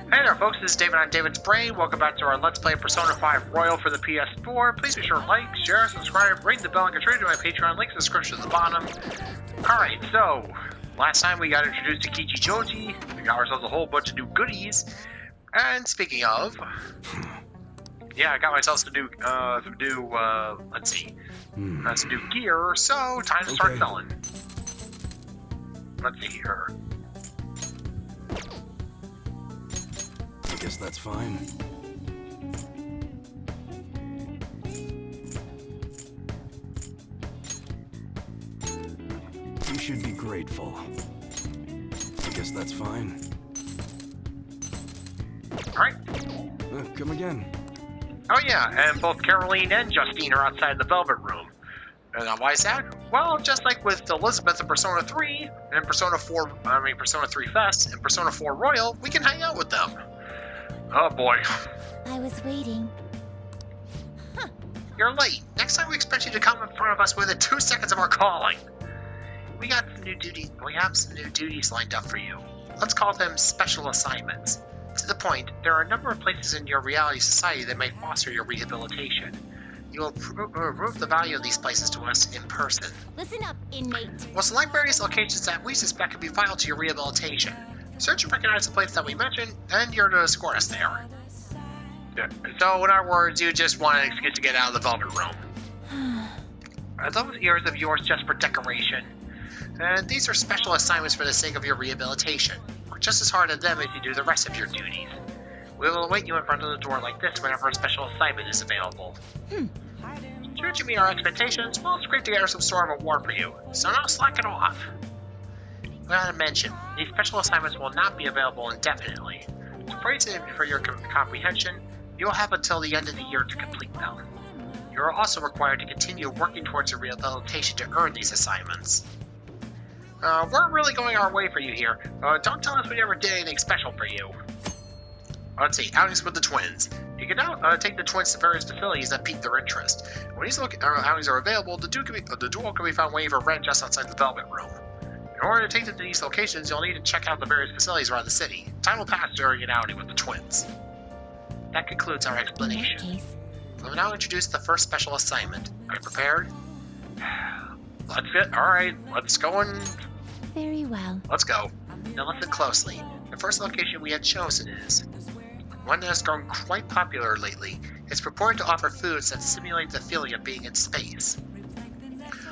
Hey there folks, this is David on David's Brain. Welcome back to our Let's Play Persona 5 Royal for the PS4. Please be sure to like, share, subscribe, ring the bell, and contribute to my Patreon. Links in the description at the bottom. Alright, so, last time we got introduced to Kiji Joji. We got ourselves a whole bunch of new goodies. And speaking of... yeah, I got myself some new gear, so time to start selling. Let's see here. I guess that's fine. You should be grateful. I guess that's fine. Alright. Come again. Oh yeah, and both Caroline and Justine are outside the Velvet Room. And why is that? Well, just like with Elizabeth in Persona 3, and Persona 3 Fest, and Persona 4 Royal, we can hang out with them. Oh boy. I was waiting. Huh. You're late. Next time we expect you to come in front of us within 2 seconds of our calling. We have some new duties lined up for you. Let's call them special assignments. To the point, there are a number of places in your reality society that may foster your rehabilitation. You will prove the value of these places to us in person. Listen up, inmate. We'll select various locations that we suspect could be vital to your rehabilitation. Search and recognize the place that we mentioned, and you're to escort us there. Yeah. So, in our words, you just want an excuse to get out of the Velvet Room. Are those ears of yours just for decoration? And these are special assignments for the sake of your rehabilitation. Work just as hard at them as you do the rest of your duties. We will await you in front of the door like this whenever a special assignment is available. Should you meet our expectations, we'll scrape together some sort of reward for you, so don't slack it off. We gotta mention, these special assignments will not be available indefinitely. To praise it for your comprehension, you will have until the end of the year to complete them. You are also required to continue working towards your rehabilitation to earn these assignments. We're really going our way for you here. Don't tell us we never did anything special for you. Let's see, outings with the twins. You can now take the twins to various facilities that pique their interest. When these outings are available, the duel can be found waiting for rent just outside the Velvet Room. In order to take them to these locations, you'll need to check out the various facilities around the city. Time will pass during an outing with the twins. That concludes our explanation. We will now introduce the first special assignment. Are you prepared? Let's go and... Very well. Let's go. Now listen closely. The first location we had chosen is one that has grown quite popular lately. It's purported to offer foods that simulate the feeling of being in space.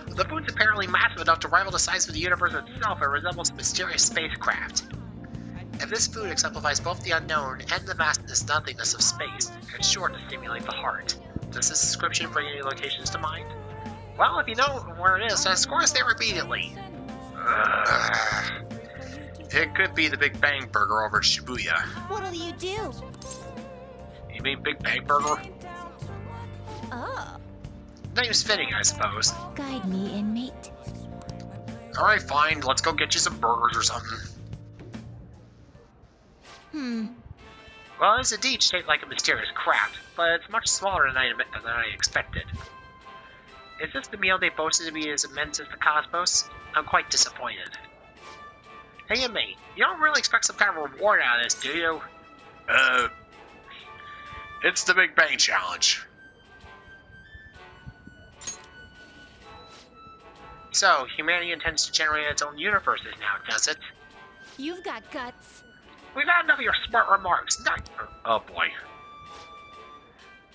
The food's apparently massive enough to rival the size of the universe itself and resembles a mysterious spacecraft. If this food exemplifies both the unknown and the vastness nothingness of space, it's sure to stimulate the heart. Does this description bring any locations to mind? Well, if you know where it is, then escort us there immediately. It could be the Big Bang Burger over at Shibuya. What'll you do? You mean Big Bang Burger? Oh. Name's fitting, I suppose. Guide me, inmate. Alright, fine. Let's go get you some burgers or something. Well, it's indeed shaped like a mysterious craft, but it's much smaller than I expected. Is this the meal they boasted to be as immense as the cosmos? I'm quite disappointed. Hey, inmate, you don't really expect some kind of reward out of this, do you? It's the Big Bang Challenge. So, humanity intends to generate its own universes now, does it? You've got guts. We've had enough of your smart remarks. Oh boy.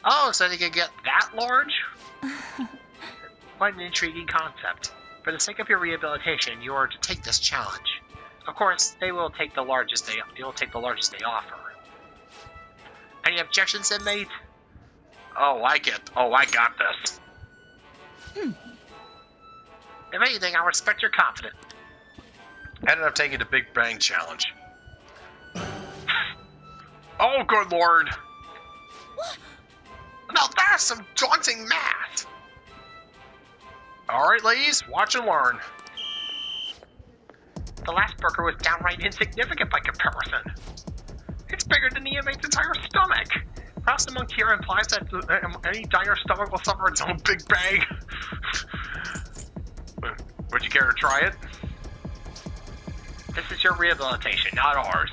Oh, so they can get that large? Quite an intriguing concept. For the sake of your rehabilitation, you are to take this challenge. Of course, they will take the largest they offer. Any objections, inmate? Oh, I got this. If anything, I respect your confidence. Ended up taking the Big Bang Challenge. Oh, good lord! Now that's some daunting math! Alright, ladies, watch and learn. The last burger was downright insignificant by comparison. It's bigger than the inmate's entire stomach! Perhaps the monk here implies that any dire stomach will suffer its own Big Bang. Would you care to try it? This is your rehabilitation, not ours.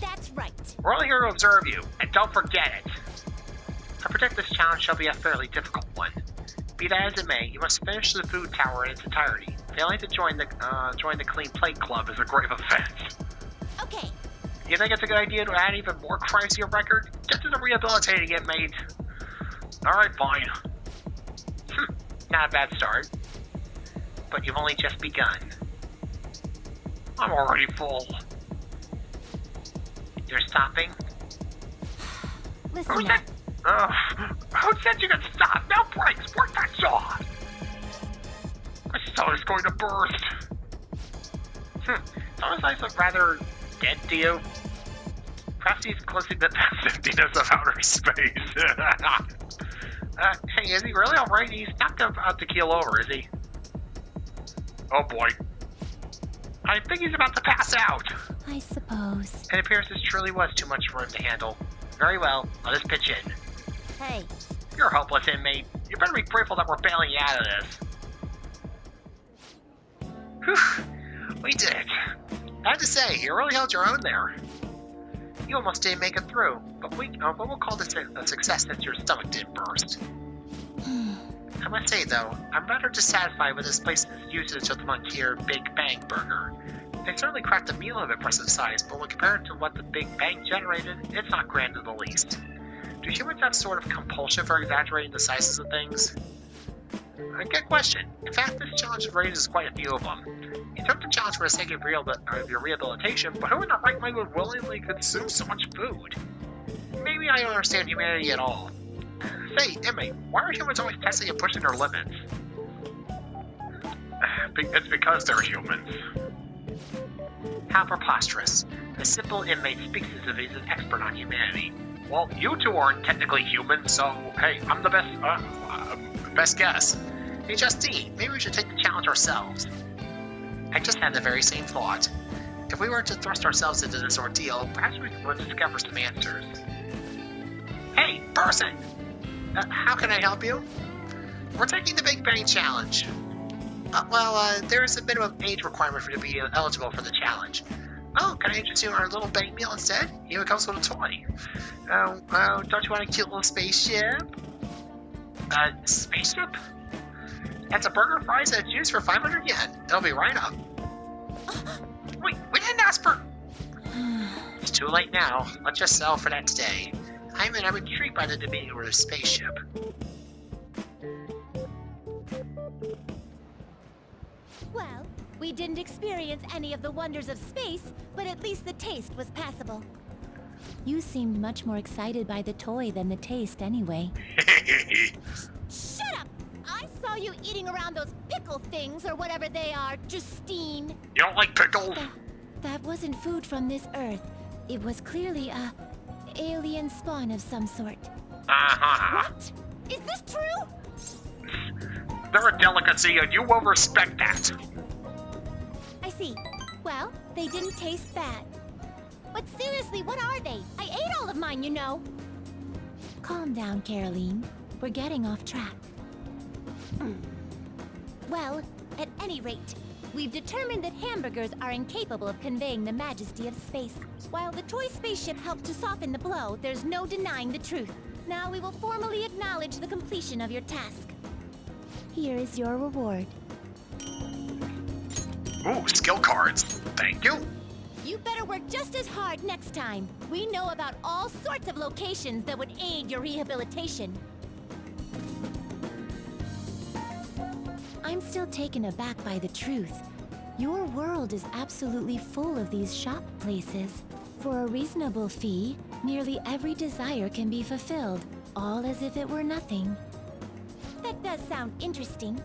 That's right. We're only here to observe you, and don't forget it. I predict this challenge shall be a fairly difficult one. Be that as it may, you must finish the food tower in its entirety. Failing to join the Clean Plate Club is a grave offense. Okay. You think it's a good idea to add even more crimes to your record? Just as a rehabilitating inmate. Alright, fine. Not a bad start. But you've only just begun. I'm already full. You're stopping? Listen Who up. said... who said you could stop? No brakes! Work that jaw! My stomach's going to burst. Those eyes look rather dead to you. Perhaps he's closing the emptiness of outer space. Hey, is he really alright? He's not about to keel over, is he? Oh boy. I think he's about to pass out. I suppose. It appears this truly was too much for him to handle. Very well, let us pitch in. Hey. You're a hopeless inmate. You better be grateful that we're bailing you out of this. Whew. We did it. I have to say, you really held your own there. You almost didn't make it through, but we'll call this a success since your stomach didn't burst. I must say, though, I'm rather dissatisfied with this place's usage of the Monkey Big Bang Burger. They certainly cracked a meal of impressive size, but when compared to what the Big Bang generated, it's not grand in the least. Do humans have sort of compulsion for exaggerating the sizes of things? A good question. In fact, this challenge raises quite a few of them. You took the challenge for the sake of your rehabilitation, but who in their right mind would willingly consume so much food? Maybe I don't understand humanity at all. Say, inmate, why are humans always testing and pushing their limits? It's because they're humans. How preposterous. A simple inmate speaks as if he's an expert on humanity. Well, you two aren't technically human, so, hey, I'm the best guess. Hey, Justine, maybe we should take the challenge ourselves. I just had the very same thought. If we were to thrust ourselves into this ordeal, perhaps we would discover some answers. Hey, person! How can I help you? We're taking the Big Bang Challenge. There is a minimum age requirement for you to be eligible for the challenge. Oh, can I interest you in our little bang meal instead? Even comes with a toy. Don't you want a cute little spaceship? Spaceship? That's a burger, fries, and juice for 500 yen. It'll be right up. Wait, we didn't ask for... It's too late now. Let's just settle for that today. I'm intrigued by the demeanor of the spaceship. Well, we didn't experience any of the wonders of space, but at least the taste was passable. You seemed much more excited by the toy than the taste anyway. Shut up! I saw you eating around those pickle things or whatever they are, Justine. You don't like pickles? That wasn't food from this Earth. It was clearly a alien spawn of some sort. What? Is this true? They're a delicacy and you will respect that. I see. Well, they didn't taste bad. But seriously, what are they? I ate all of mine, you know. Calm down, Caroline. We're getting off track. Well, at any rate, we've determined that hamburgers are incapable of conveying the majesty of space. While the toy spaceship helped to soften the blow, there's no denying the truth. Now we will formally acknowledge the completion of your task. Here is your reward. Ooh, skill cards. Thank you. You better work just as hard next time. We know about all sorts of locations that would aid your rehabilitation. I'm still taken aback by the truth. Your world is absolutely full of these shop places. For a reasonable fee, nearly every desire can be fulfilled, all as if it were nothing. That does sound interesting.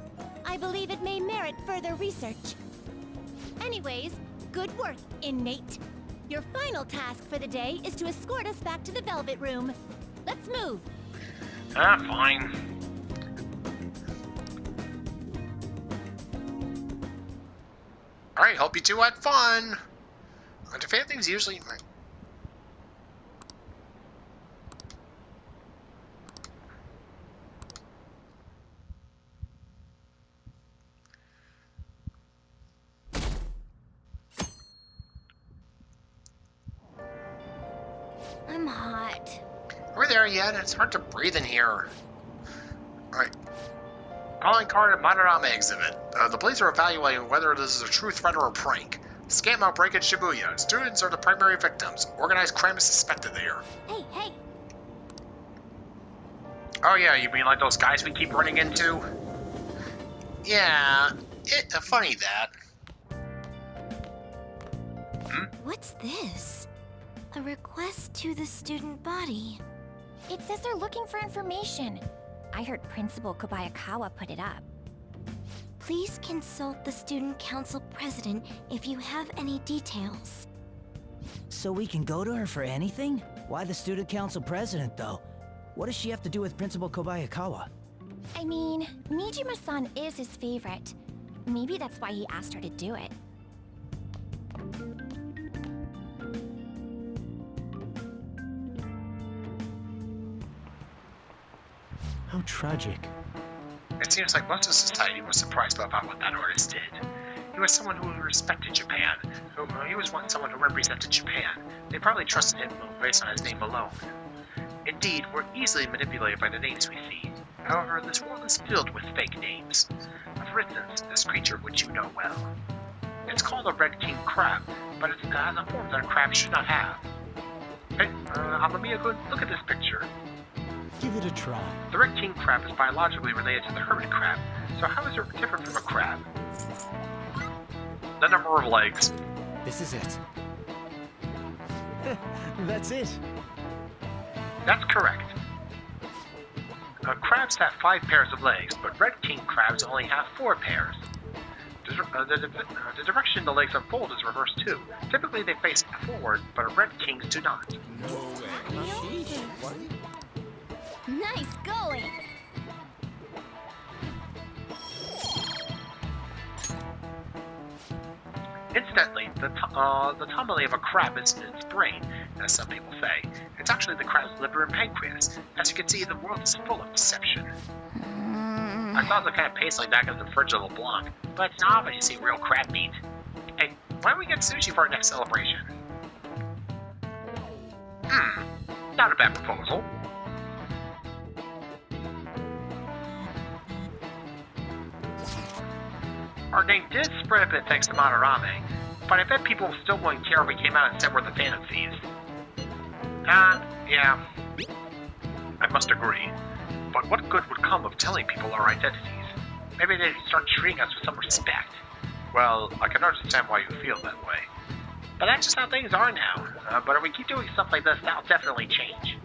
I believe it may merit further research. Anyways, good work, inmate. Your final task for the day is to escort us back to the Velvet Room. Let's move. Fine. Alright, hope you two had fun. Aren't your things usually... I'm hot. Are we there yet? It's hard to breathe in here. Alright. Calling card at Madarame exhibit. The police are evaluating whether this is a true threat or a prank. Scam outbreak in Shibuya. Students are the primary victims. Organized crime is suspected there. Hey, hey! Oh yeah, you mean like those guys we keep running into? Yeah, funny that. What's this? A request to the student body. It says they're looking for information. I heard Principal Kobayakawa put it up. Please consult the student council president if you have any details. So we can go to her for anything? Why the student council president, though? What does she have to do with Principal Kobayakawa? I mean, Nijima-san is his favorite. Maybe that's why he asked her to do it. How tragic. It seems like most of society was surprised about what that artist did. He was someone who respected Japan. He was someone who represented Japan. They probably trusted him based on his name alone. Indeed, we're easily manipulated by the names we see. However, this world is filled with fake names. For instance, this creature which you know well. It's called a red king crab, but it has a form that a crab should not have. Hey, Amamiya-kun, look at this picture. Give it a try. The red king crab is biologically related to the hermit crab, so how is it different from a crab? The number of legs. This is it. That's it. That's correct. Crabs have 5 pairs of legs, but red king crabs only have 4 pairs. The direction the legs unfold is reversed too. Typically they face forward, but red kings do not. Nice going! Incidentally, the tamale of a crab isn't its brain, as some people say. It's actually the crab's liver and pancreas. As you can see, the world is full of deception. I thought the kind of paste like that goes in the fridge of LeBlanc, but it's not obviously real crab meat. Hey, why don't we get sushi for our next celebration? Not a bad proposal. Our name did spread a bit thanks to Madarame, but I bet people still wouldn't care if we came out and said we're the Phantom Thieves. Yeah. I must agree. But what good would come of telling people our identities? Maybe they'd start treating us with some respect. Well, I can understand why you feel that way. But that's just how things are now. But if we keep doing stuff like this, that'll definitely change.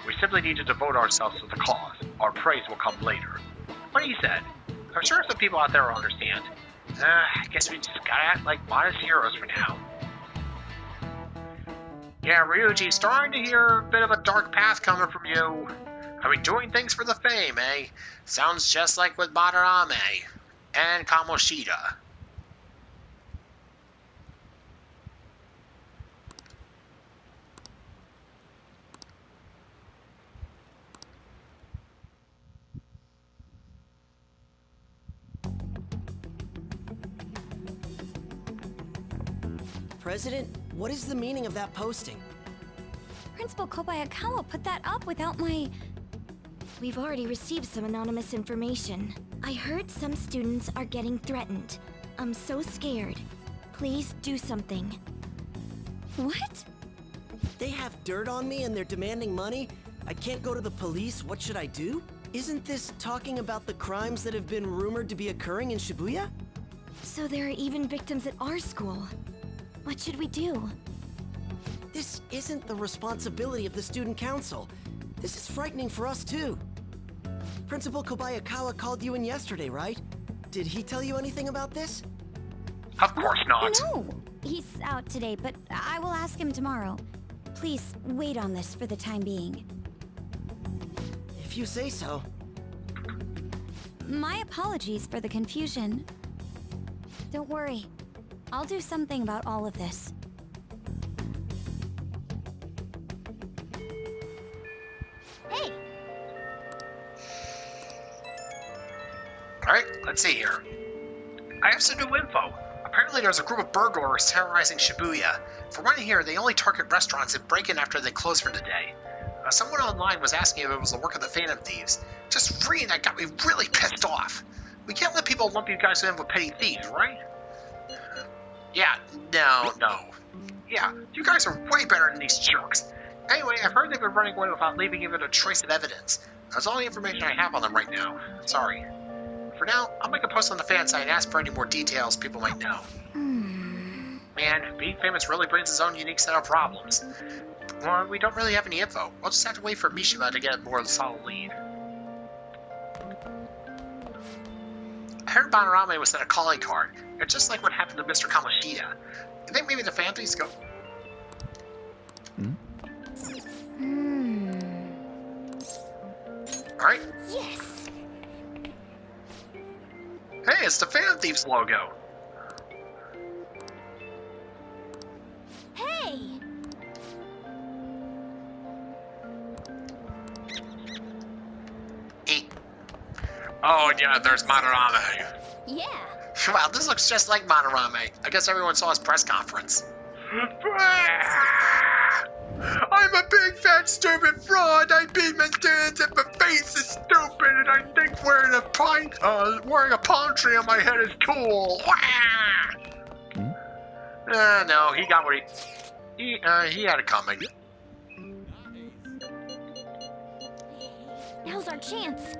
We simply need to devote ourselves to the cause. Our praise will come later. What do you say? I'm sure some people out there will understand. I guess we just gotta act like modest heroes for now. Yeah, Ryuji, starting to hear a bit of a dark path coming from you. I mean, doing things for the fame, eh? Sounds just like with Madarame and Kamoshida. President, what is the meaning of that posting? Principal Kobayakawa put that up without my... We've already received some anonymous information. I heard some students are getting threatened. I'm so scared. Please do something. What? They have dirt on me and they're demanding money? I can't go to the police, what should I do? Isn't this talking about the crimes that have been rumored to be occurring in Shibuya? So there are even victims at our school. What should we do? This isn't the responsibility of the student council. This is frightening for us too. Principal Kobayakawa called you in yesterday, right? Did he tell you anything about this? Of course not. No! He's out today, but I will ask him tomorrow. Please wait on this for the time being. If you say so. My apologies for the confusion. Don't worry. I'll do something about all of this. Hey! Alright, let's see here. I have some new info. Apparently Apparently there's a group of burglars terrorizing Shibuya. From what I hear, they only target restaurants and break in after they close for the day. Someone online was asking if it was the work of the Phantom Thieves. Just reading that got me really pissed off. We can't let people lump you guys in with petty thieves, right? Yeah, no. Yeah, you guys are way better than these jerks. Anyway, I've heard they've been running away without leaving even a trace of evidence. That's all the information I have on them right now. Sorry. For now, I'll make a post on the fan site and ask for any more details people might know. Man, being famous really brings its own unique set of problems. Well, we don't really have any info. We'll just have to wait for Mishima to get more of a solid lead. I heard Banarame was sent a calling card. It's just like what happened to Mr. Kamoshida. You think maybe the families go... Alright. Yes! Hey, it's the Phantom Thieves logo. Hey! Oh, yeah, there's Madarame. Yeah! Wow, this looks just like Madarame. I guess everyone saw his press conference. I'm a big fat stupid fraud. I beat my kids and my face is stupid and I think wearing a palm tree on my head is cool. No, he got what he had it coming. Now's our chance.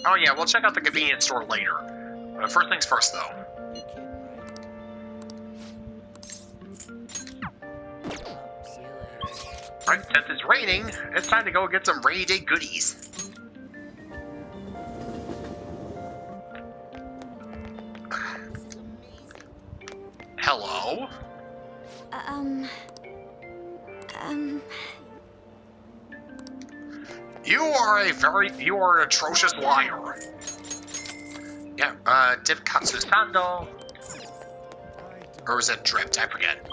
Oh yeah, we'll check out the convenience store later. First things first, though. Right, since it's raining, it's time to go get some rainy day goodies. Hello? You are an atrocious liar. Yeah, Dipkatsu Sando. Or was it Dripped? I forget.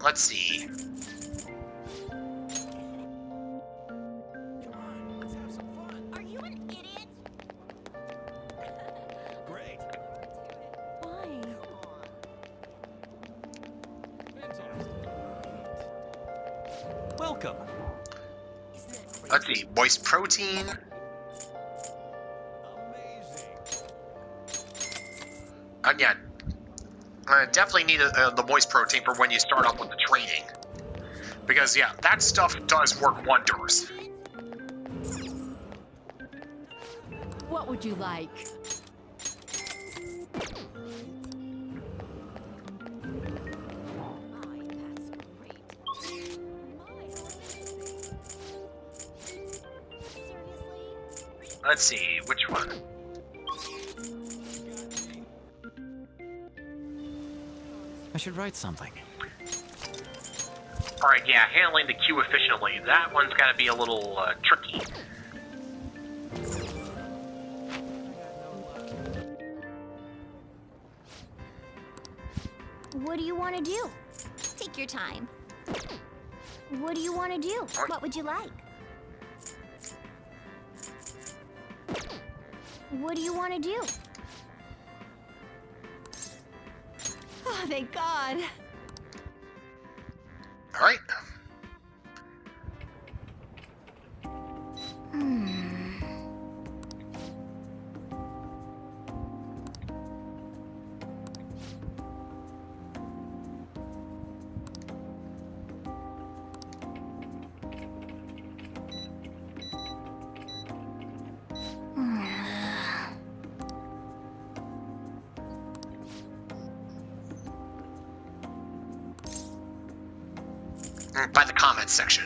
Let's see. Are you an idiot? Great. Why? Welcome. Let's see. Moist protein. Yeah. Definitely need the moist protein for when you start off with the training. Because, yeah, that stuff does work wonders. What would you like? Let's see, which one? I should write something. Alright, yeah, handling the queue efficiently. That one's gotta be a little, tricky. What do you want to do? Take your time. What do you want to do? What would you like? What do you want to do? Oh, thank God. Alright. By the comments section.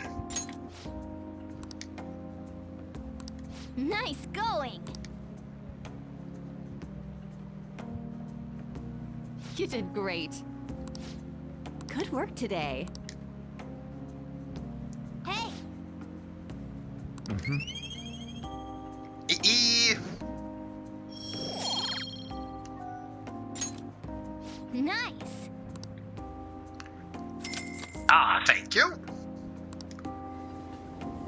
Nice going. You did great. Good work today. Hey! Nice. Ah, thank you.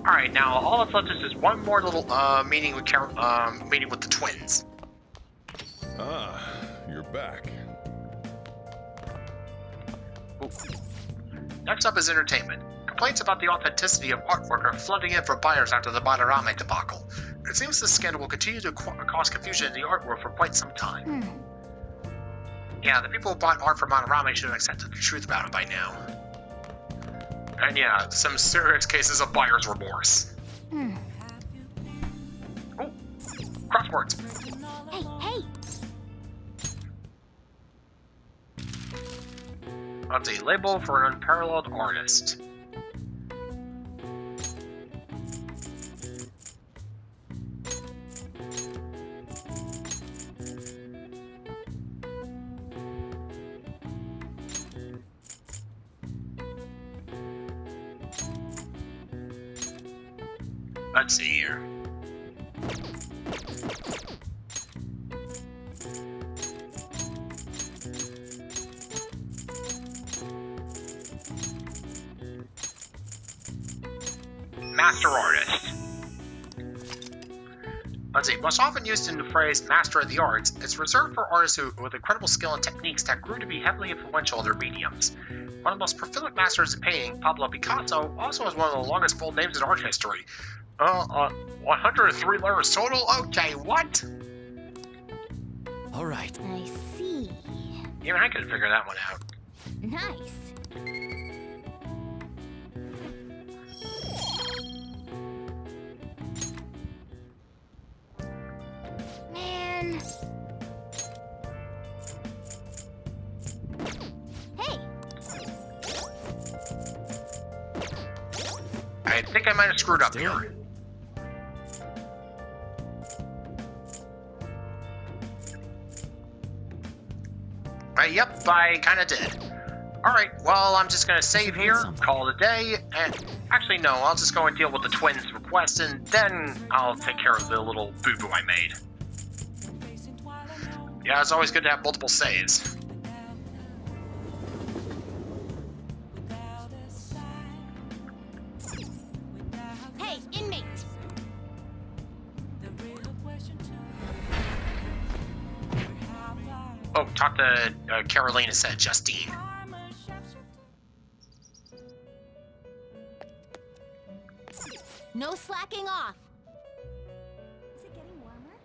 Alright, now all that's left is just one more little meeting with the twins. Ah. back. Ooh. Next up is entertainment. Complaints about the authenticity of artwork are flooding in from buyers after the Madarame debacle. It seems this scandal will continue to cause confusion in the art world for quite some time. Yeah, the people who bought art from Madarame should have accepted the truth about it by now. And yeah, some serious cases of buyer's remorse. Oh, crosswords. Hey, hey! That's a label for an unparalleled artist. Let's see here. Master artist. Let's see. Most often used in the phrase master of the arts, it's reserved for artists with incredible skill and techniques that grew to be heavily influential in their mediums. One of the most prolific masters of painting, Pablo Picasso, also has one of the longest full names in art history. 103 letters total? Okay, what? All right. I see. Even I couldn't figure that one out. Nice. Man. Hey! I think I might have screwed up here. Yep, I kind of did. Alright, well, I'm just going to save here, call it a day, and actually, no, I'll just go and deal with the twins' request, and then I'll take care of the little boo-boo I made. Yeah, it's always good to have multiple saves. Hey, inmate! Oh, talk to Carolina, said Justine. No slacking off! Is it getting warmer?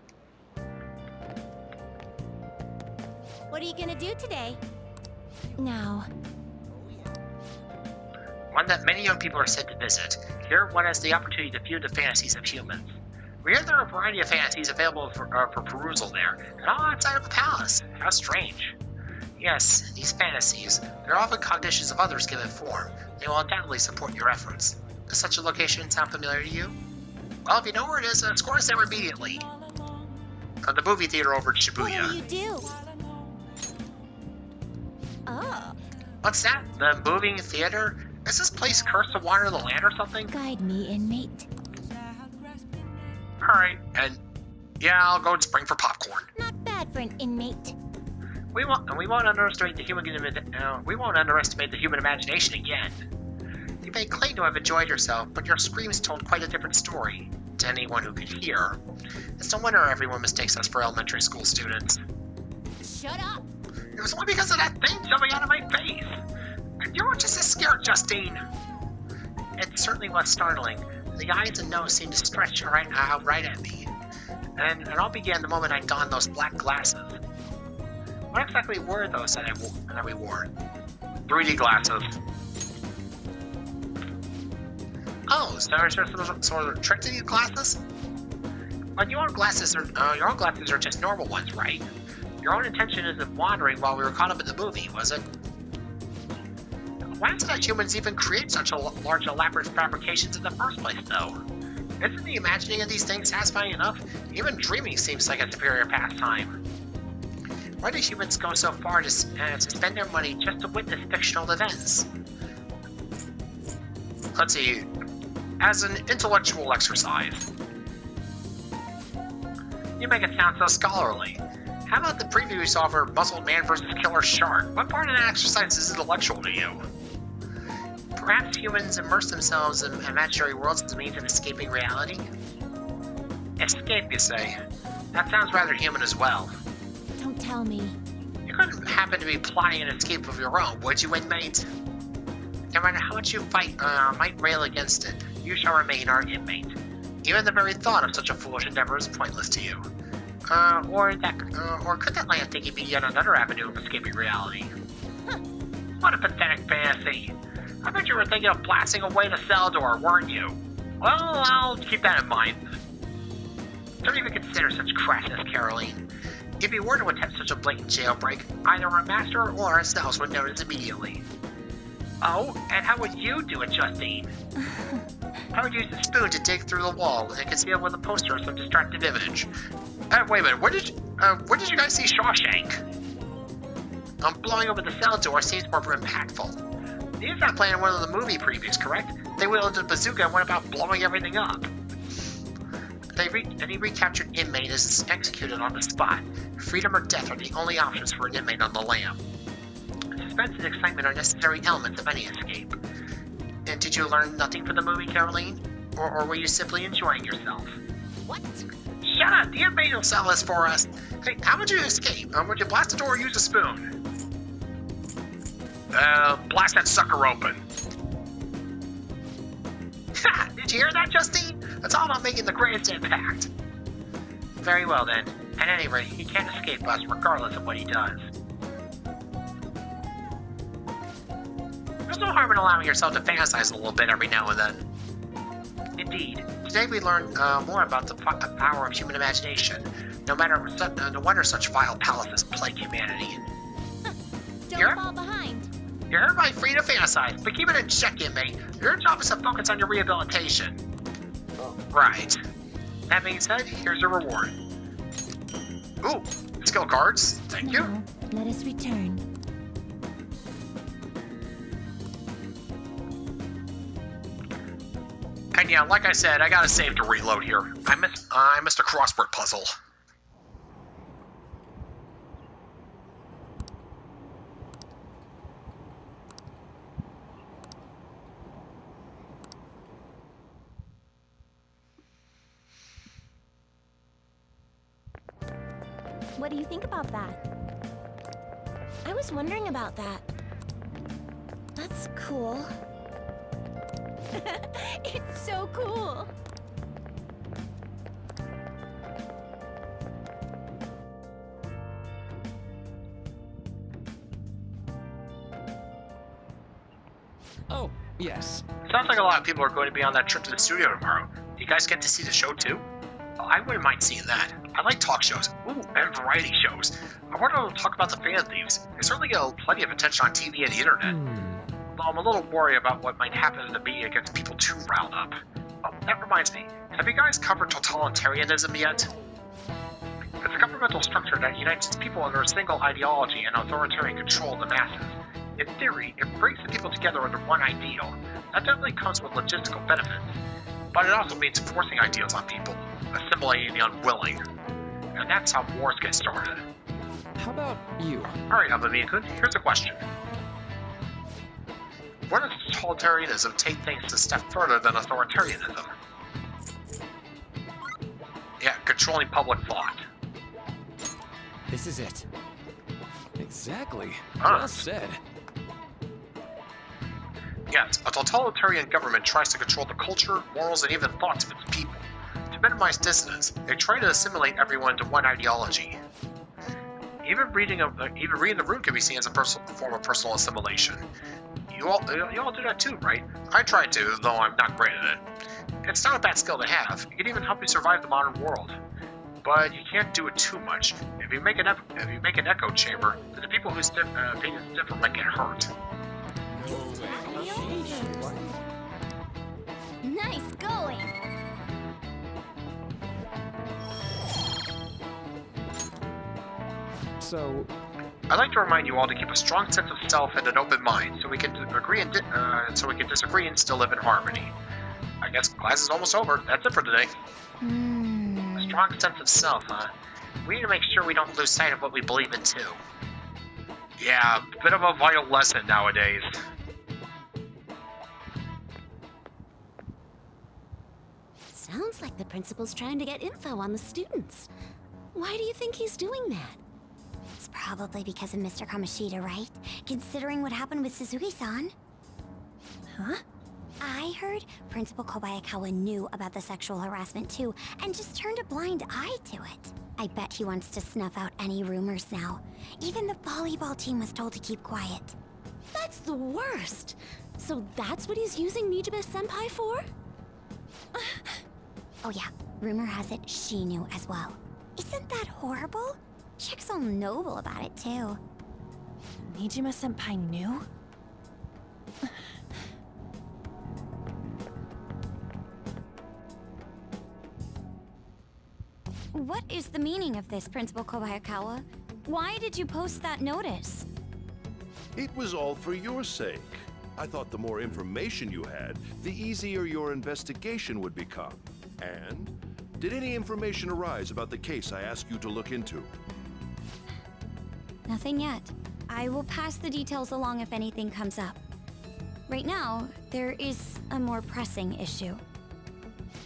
What are you gonna do today? Now. One that many young people are said to visit. Here, one has the opportunity to view the fantasies of humans. We hear there are a variety of fantasies available for perusal there, and all outside of the palace. How strange. Yes, these fantasies, they're often cognitions of others given form. They will undoubtedly support your efforts. Does such a location sound familiar to you? Well, if you know where it is, score us there immediately. From the movie theater over at Shibuya. What do you do? Oh. What's that? The moving theater? Is this place cursed to water the land or something? Guide me, inmate. Alright, and yeah, I'll go and spring for popcorn. Not bad for an inmate. We won't underestimate the human imagination again. You may claim to have enjoyed yourself, but your screams told quite a different story to anyone who could hear. It's no wonder everyone mistakes us for elementary school students. Shut up! It was only because of that thing jumping out of my face. And you were just as scared, Justine. It certainly was startling. The eyes and nose seemed to stretch out right at me. And it all began the moment I donned those black glasses. What exactly were those that we wore? 3D glasses. Oh, so there's some sort of trick to these glasses? But your own glasses are just normal ones, right? Your own intention isn't wandering while we were caught up in the movie, was it? Why is it that humans even create such large elaborate fabrications in the first place, though? Isn't the imagining of these things satisfying enough? Even dreaming seems like a superior pastime. Why do humans go so far to spend their money just to witness fictional events? Let's see. As an intellectual exercise. You make it sound so scholarly. How about the preview we saw for Muzzled Man vs. Killer Shark? What part of that exercise is intellectual to you? Perhaps humans immerse themselves in imaginary worlds as a means of escaping reality? Escape, you say? That sounds rather human as well. Don't tell me. couldn't happen to be plotting an escape of your own, would you, inmate? No matter how much you might rail against it, you shall remain our inmate. Even the very thought of such a foolish endeavor is pointless to you. Or could that land thinking be yet another avenue of escaping reality? What a pathetic fantasy. I bet you were thinking of blasting away the cell door, weren't you? Well, I'll keep that in mind. Don't even consider such crassness, Caroline. If you were to attempt such a blatant jailbreak, either our master or ourselves would notice immediately. Oh, and how would you do it, Justine? I would use a spoon to dig through the wall and conceal with a poster of some distracted image. Wait a minute, where did you guys see Shawshank? Blowing open the cell door seems more impactful. These are playing one of the movie previews, correct? They wielded a bazooka and went about blowing everything up. Any recaptured inmate is executed on the spot. Freedom or death are the only options for an inmate on the lam. Suspense and excitement are necessary elements of any escape. And did you learn nothing from the movie, Caroline? Or were you simply enjoying yourself? What? Shut up! The inmate will sell this for us. Hey, how would you escape? Would you blast the door or use a spoon? Blast that sucker open. Ha! Did you hear that, Justine? It's all about making the greatest impact. Very well, then. At any rate, he can't escape us, regardless of what he does. There's no harm in allowing yourself to fantasize a little bit every now and then. Indeed. Today we learned more about the power of human imagination. No wonder such vile palaces plague humanity. Don't fall behind. You're everybody free to fantasize, but keep it in check, inmate. Your job is to focus on your rehabilitation. Right. That being said, here's your reward. Ooh, skill cards. Thank you. Now, let us return. And yeah, like I said, I gotta save to reload here. I missed a crossword puzzle. What do you think about that? I was wondering about that. That's cool. It's so cool. Oh, yes. Sounds like a lot of people are going to be on that trip to the studio tomorrow. Do you guys get to see the show too? Oh, I wouldn't mind seeing that. I like talk shows. Ooh, and variety shows. I want to talk about the fan thieves. They certainly get plenty of attention on TV and the internet. Though I'm a little worried about what might happen if the media gets people too riled up. Oh, that reminds me. Have you guys covered totalitarianism yet? It's a governmental structure that unites its people under a single ideology and authoritarian control of the masses. In theory, it brings the people together under one ideal. That definitely comes with logistical benefits. But it also means forcing ideals on people, assimilating the unwilling. And that's how wars get started. How about you? Alright, Abamikun, here's a question. Where does totalitarianism take things a step further than authoritarianism? Yeah, controlling public thought. This is it. Exactly. Ah. Well said. Yes, a totalitarian government tries to control the culture, morals, and even thoughts of its people. To minimize dissidence, they try to assimilate everyone to one ideology. Even reading the room can be seen as a form of personal assimilation. You all do that too, right? I try to, though I'm not great at it. It's not a bad skill to have. It can even help you survive the modern world. But you can't do it too much. If you make an echo chamber, then the people whose opinions differ might get hurt. Nice going. So, I'd like to remind you all to keep a strong sense of self and an open mind, so we can disagree and still live in harmony. I guess class is almost over. That's it for today. A strong sense of self, huh? We need to make sure we don't lose sight of what we believe in too. Yeah, a bit of a vital lesson nowadays. Sounds like the principal's trying to get info on the students. Why do you think he's doing that? It's probably because of Mr. Kamoshida, right? Considering what happened with Suzuki-san. Huh? I heard Principal Kobayakawa knew about the sexual harassment too, and just turned a blind eye to it. I bet he wants to snuff out any rumors now. Even the volleyball team was told to keep quiet. That's the worst! So that's what he's using Nijime-senpai for? Oh yeah, rumor has it she knew as well. Isn't that horrible? Chick's all noble about it too. Nijime-senpai knew? What is the meaning of this, Principal Kobayakawa? Why did you post that notice? It was all for your sake. I thought the more information you had, the easier your investigation would become. And did any information arise about the case I asked you to look into? Nothing yet. I will pass the details along if anything comes up. Right now, there is a more pressing issue.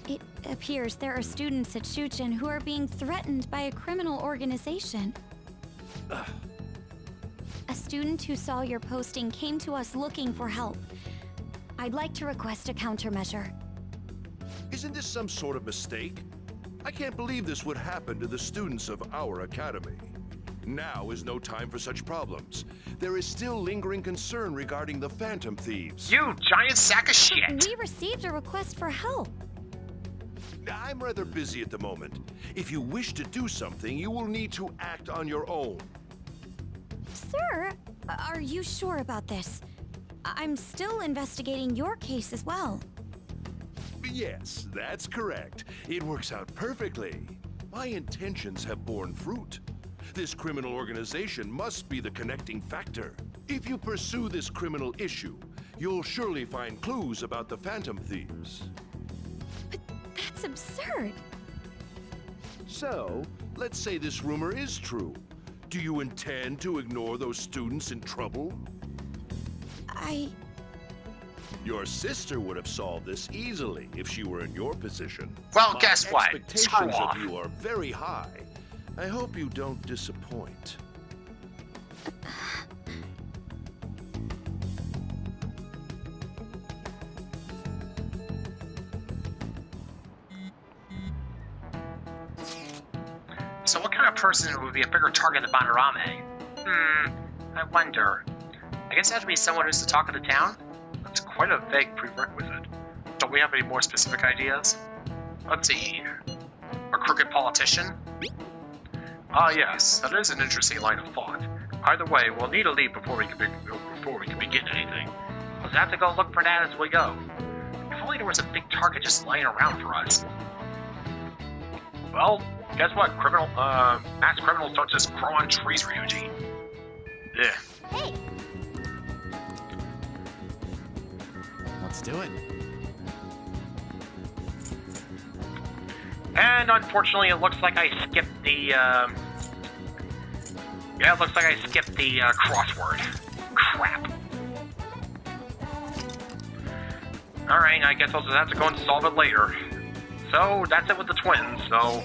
It appears there are students at Shuchen who are being threatened by a criminal organization. A student who saw your posting came to us looking for help. I'd like to request a countermeasure. Isn't this some sort of mistake? I can't believe this would happen to the students of our academy. Now is no time for such problems. There is still lingering concern regarding the Phantom Thieves. You giant sack of shit! We received a request for help. I'm rather busy at the moment. If you wish to do something, you will need to act on your own. Sir, are you sure about this? I'm still investigating your case as well. Yes, that's correct. It works out perfectly. My intentions have borne fruit. This criminal organization must be the connecting factor. If you pursue this criminal issue, you'll surely find clues about the Phantom Thieves. But that's absurd. So, let's say this rumor is true. Do you intend to ignore those students in trouble? Your sister would have solved this easily if she were in your position. Well, guess what? Screw Expectations off. of you are very high. I hope you don't disappoint. So what kind of person would be a bigger target than Manorame? I wonder. I guess it has to be someone who's the talk of the town? That's quite a vague prerequisite. Don't we have any more specific ideas? Let's see. A crooked politician? Ah, yes, that is an interesting line of thought. Either way, we'll need a lead before we can begin anything. We'll have to go look for that as we go. If only there was a big target just lying around for us. Well, guess what? Mass criminals don't just grow on trees, Ryuji. Yeah. Hey, Let's do it. And unfortunately, it looks like I skipped the, crossword. Crap. Alright, I guess I'll just have to go and solve it later. So, that's it with the twins, so...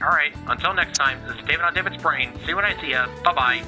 Alright, until next time, this is David on David's Brain. See you when I see ya. Bye-bye.